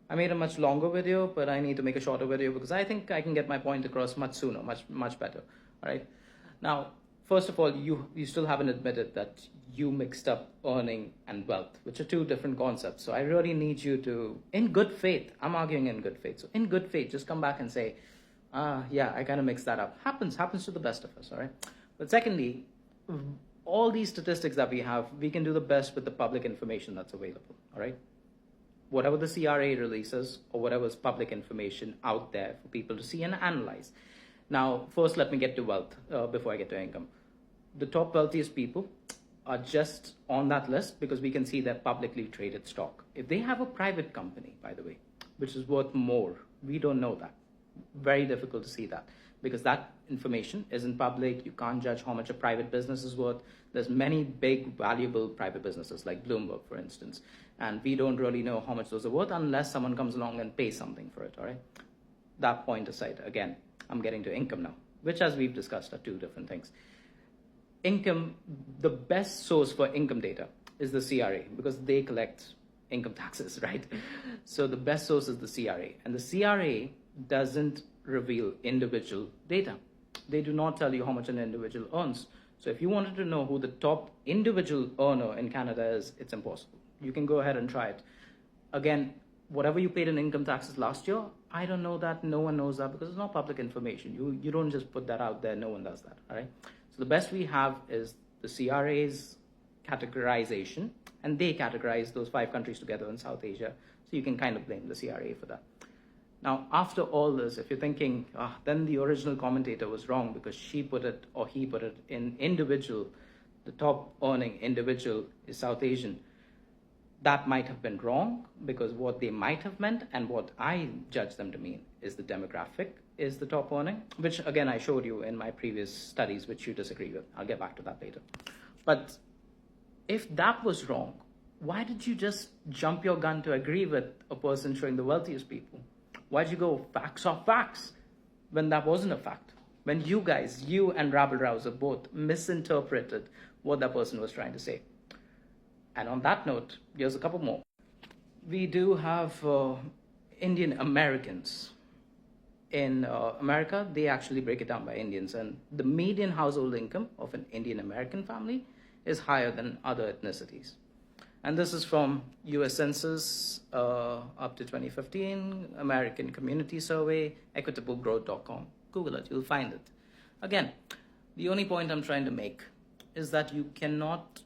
I made a much longer video, but I need to make a shorter video because I think I can get my point across much sooner, much better. All right. Now, first of all, you still haven't admitted that you mixed up earning and wealth, which are two different concepts. So I really need you to, in good faith, I'm arguing in good faith. So in good faith, just come back and say, yeah, I kind of mixed that up. Happens to the best of us. All right. But secondly, all these statistics that we have, we can do the best with the public information that's available. All right. Whatever the CRA releases or whatever is public information out there for people to see and analyze. Now, first, let me get to wealth before I get to income. The top wealthiest people are just on that list because we can see their publicly traded stock. If they have a private company, by the way, which is worth more, we don't know that. Very difficult to see that because that information isn't public. You can't judge how much a private business is worth. There's many big, valuable private businesses like Bloomberg, for instance, and we don't really know how much those are worth unless someone comes along and pays something for it, all right? That point aside, again, I'm getting to income now, which, as we've discussed, are two different things. Income, the best source for income data is the CRA because they collect income taxes, right? So the best source is the CRA, and the CRA doesn't reveal individual data. They do not tell you how much an individual earns. So if you wanted to know who the top individual earner in Canada is, it's impossible. You can go ahead and try it. Again, whatever you paid in income taxes last year, I don't know that. No one knows that because it's not public information. You don't just put that out there. No one does that, all right? So the best we have is the CRA's categorization, and they categorize those 5 countries together in South Asia. So you can kind of blame the CRA for that. Now, after all this, if you're thinking, then the original commentator was wrong because she put it or he put it in individual, the top earning individual is South Asian. That might have been wrong because what they might have meant and what I judge them to mean is the demographic is the top earning, which again, I showed you in my previous studies, which you disagree with. I'll get back to that later. But if that was wrong, why did you just jump your gun to agree with a person showing the wealthiest people? Why'd you go facts are facts when that wasn't a fact? When you guys, you and Rabble Rouser both misinterpreted what that person was trying to say. And on that note, here's a couple more. We do have Indian Americans. In America, they actually break it down by Indians. And the median household income of an Indian American family is higher than other ethnicities. And this is from US Census up to 2015, American Community Survey, equitablegrowth.com. Google it, you'll find it. Again, the only point I'm trying to make is that you cannot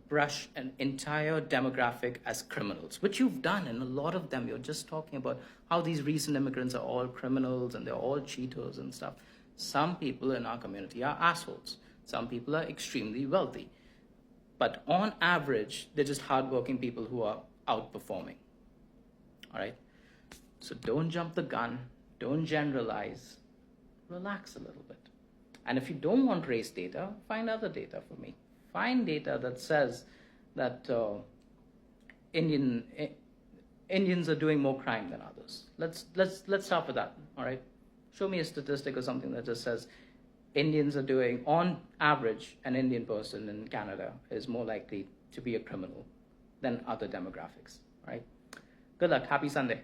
brush an entire demographic as criminals, which you've done in a lot of them. You're just talking about how these recent immigrants are all criminals and they're all cheaters and stuff. Some people in our community are assholes. Some people are extremely wealthy. But on average, they're just hardworking people who are outperforming. All right? So don't jump the gun. Don't generalize. Relax a little bit. And if you don't want race data, find other data for me. Find data that says that Indians are doing more crime than others. Let's start with that. All right? Show me a statistic or something that just says Indians are doing, on average, an Indian person in Canada is more likely to be a criminal than other demographics, right? Good luck. Happy Sunday.